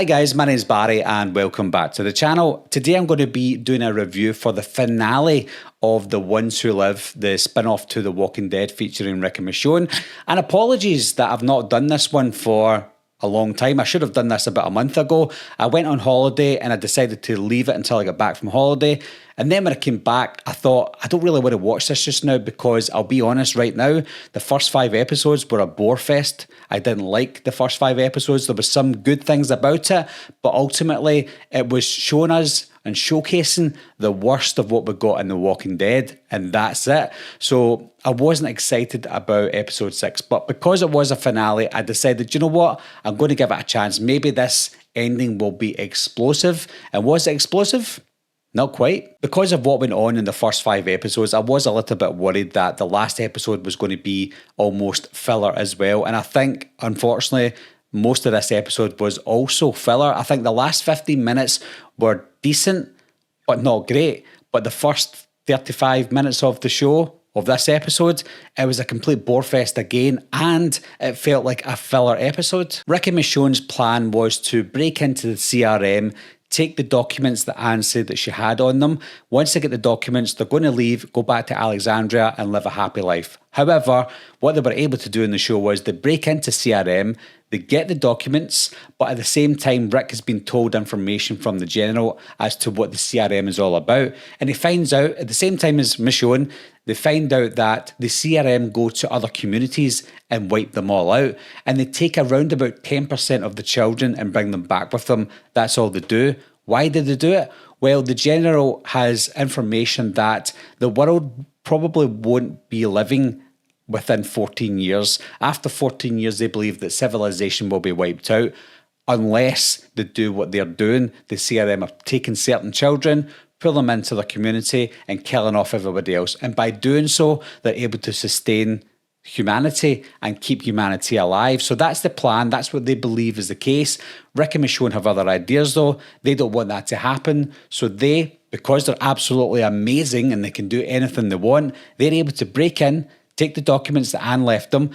Hi guys, my name is Barry and welcome back to the channel. Today I'm going to be doing a review for the finale of The Ones Who Live, the spin-off to The Walking Dead featuring Rick and Michonne. And apologies that I've not done this one for a long time. I should have done this about a month ago. I went on holiday and I decided to leave it until I got back from holiday. And then when I came back, I thought, I don't really want to watch this just now because I'll be honest right now, the first 5 episodes were a bore fest. I didn't like the first 5 episodes. There was some good things about it, but ultimately it was showing us and showcasing the worst of what we got in The Walking Dead, and that's it. So I wasn't excited about episode 6, but because it was a finale, I decided, you know what, I'm going to give it a chance. Maybe this ending will be explosive. And was it explosive? Not quite. Because of what went on in the first 5 episodes, I was a little bit worried that the last episode was going to be almost filler as well. And I think, unfortunately, most of this episode was also filler. I think the last 15 minutes were decent, but not great. But the first 35 minutes of the show, of this episode, it was a complete bore fest again, and it felt like a filler episode. Rick and Michonne's plan was to break into the CRM, take the documents that Anne said that she had on them. Once they get the documents, they're going to leave, go back to Alexandria and live a happy life. However, what they were able to do in the show was they break into CRM, they get the documents, but at the same time, Rick has been told information from the general as to what the CRM is all about. And he finds out, at the same time as Michonne, they find out that the CRM go to other communities and wipe them all out. And they take around about 10% of the children and bring them back with them. That's all they do. Why did they do it? Well, the general has information that the world probably won't be living within 14 years. After 14 years, they believe that civilization will be wiped out unless they do what they're doing. The CRM are taking certain children, pull them into the community and killing off everybody else. And by doing so, they're able to sustain humanity and keep humanity alive. So that's the plan. That's what they believe is the case. Rick and Michonne have other ideas though. They don't want that to happen. So they, because they're absolutely amazing and they can do anything they want, they're able to break in, take the documents that Anne left them,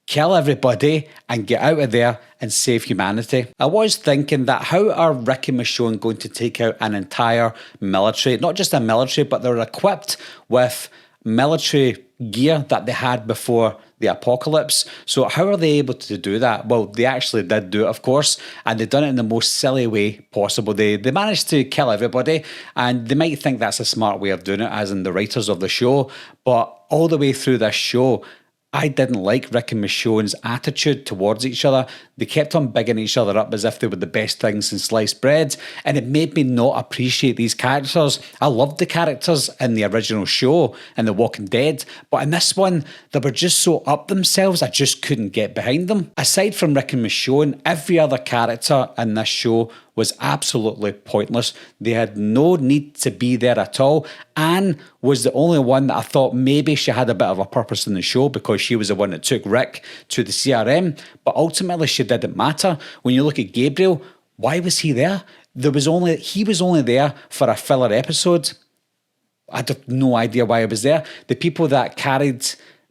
kill everybody and get out of there and save humanity. I was thinking that how are Rick and Michonne going to take out an entire military, not just a military, but they're equipped with military gear that they had before the apocalypse. So how are they able to do that? Well, they actually did do it, of course, and they've done it in the most silly way possible. They managed to kill everybody, and they might think that's a smart way of doing it, as in the writers of the show, but all the way through this show, I didn't like Rick and Michonne's attitude towards each other. They kept on bigging each other up as if they were the best things in sliced bread, and it made me not appreciate these characters. I loved the characters in the original show in The Walking Dead, but in this one, they were just so up themselves, I just couldn't get behind them. Aside from Rick and Michonne, every other character in this show was absolutely pointless. They had no need to be there at all. Anne was the only one that I thought maybe she had a bit of a purpose in the show because she was the one that took Rick to the CRM, but ultimately she didn't matter. When you look at Gabriel, why was he there? He was only there for a filler episode. I have no idea why he was there. The people that carried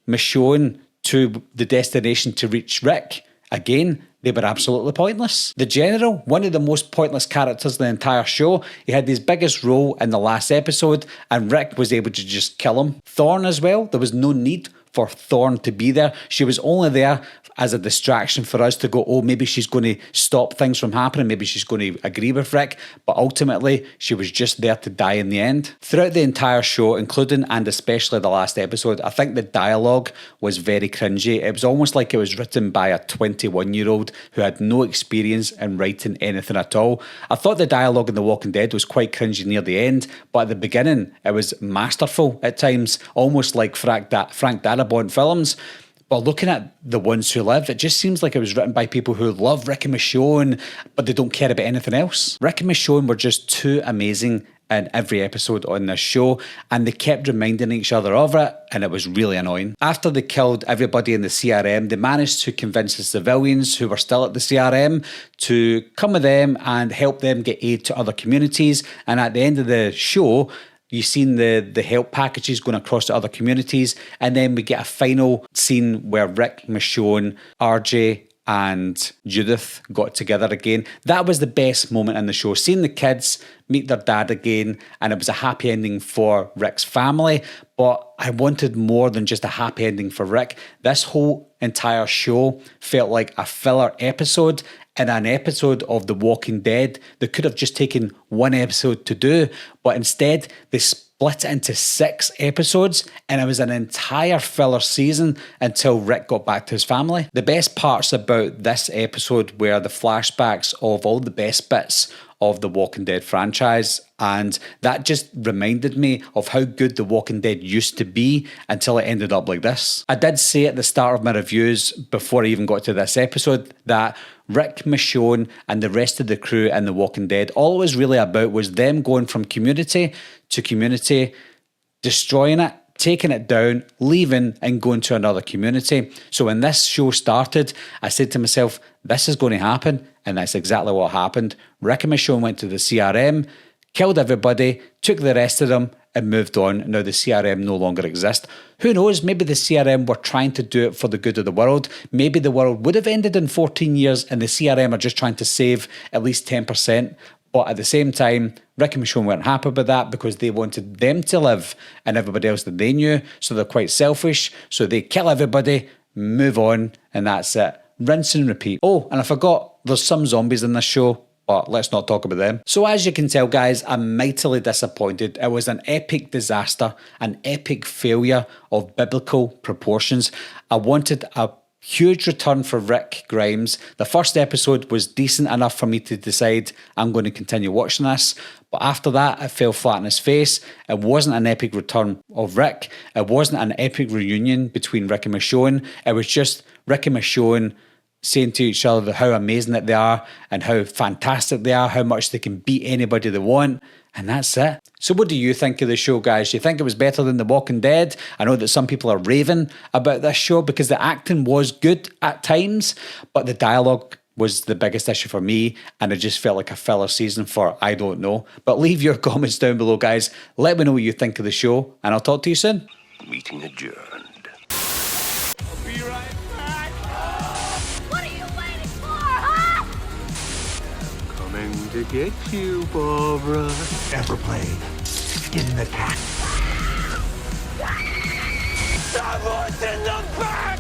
Michonne to the destination to reach Rick, again, they were absolutely pointless. The general, one of the most pointless characters in the entire show, he had his biggest role in the last episode and Rick was able to just kill him. Thorne as well, there was no need for Thorne to be there. She was only there as a distraction for us to go, oh, maybe she's going to stop things from happening, maybe she's going to agree with Rick, but ultimately she was just there to die in the end. Throughout the entire show, including and especially the last episode, I think the dialogue was very cringy. It was almost like it was written by a 21-year-old who had no experience in writing anything at all. I thought the dialogue in The Walking Dead was quite cringy near the end, but at the beginning it was masterful at times, almost like Frank Darabont films. But looking at The Ones Who Live, it just seems like it was written by people who love Rick and Michonne, but they don't care about anything else. Rick and Michonne were just too amazing in every episode on this show, and they kept reminding each other of it, and it was really annoying. After they killed everybody in the CRM, they managed to convince the civilians who were still at the CRM to come with them and help them get aid to other communities. And at the end of the show, you've seen the help packages going across to other communities, and then we get a final scene where Rick, Michonne, RJ and Judith got together again. That was the best moment in the show. Seeing the kids meet their dad again, and it was a happy ending for Rick's family. But I wanted more than just a happy ending for Rick. This whole entire show felt like a filler episode in an episode of The Walking Dead. They could have just taken one episode to do, but instead they split it into 6 episodes, and it was an entire filler season until Rick got back to his family. The best parts about this episode were the flashbacks of all the best bits of the Walking Dead franchise, and that just reminded me of how good The Walking Dead used to be until it ended up like this. I did say at the start of my reviews, before I even got to this episode, that Rick, Michonne and the rest of the crew in The Walking Dead, all it was really about was them going from community to community, destroying it, taking it down, leaving and going to another community. So when this show started, I said to myself, this is going to happen, and that's exactly what happened. Rick and Michonne went to the CRM, killed everybody, took the rest of them and moved on. Now the CRM no longer exists. Who knows, maybe the CRM were trying to do it for the good of the world. Maybe the world would have ended in 14 years and the CRM are just trying to save at least 10%. But at the same time, Rick and Michonne weren't happy with that because they wanted them to live and everybody else that they knew. So they're quite selfish. So they kill everybody, move on, and that's it. Rinse and repeat. Oh, and I forgot, there's some zombies in this show, but let's not talk about them. So as you can tell, guys, I'm mightily disappointed. It was an epic disaster, an epic failure of biblical proportions. I wanted a huge return for Rick Grimes. The first episode was decent enough for me to decide I'm going to continue watching this. But after that, it fell flat on his face. It wasn't an epic return of Rick. It wasn't an epic reunion between Rick and Michonne. It was just Rick and Michonne saying to each other how amazing that they are and how fantastic they are, how much they can beat anybody they want. And that's it. So what do you think of the show, guys? Do you think it was better than The Walking Dead? I know that some people are raving about this show because the acting was good at times, but the dialogue was the biggest issue for me, and it just felt like a filler season for I don't know. But leave your comments down below, guys. Let me know what you think of the show, and I'll talk to you soon. Meeting adjourned. I'll be right back. What are you waiting for, huh? Coming to get you, Barbara. Ever played Skin the Cat? Someone's in the back!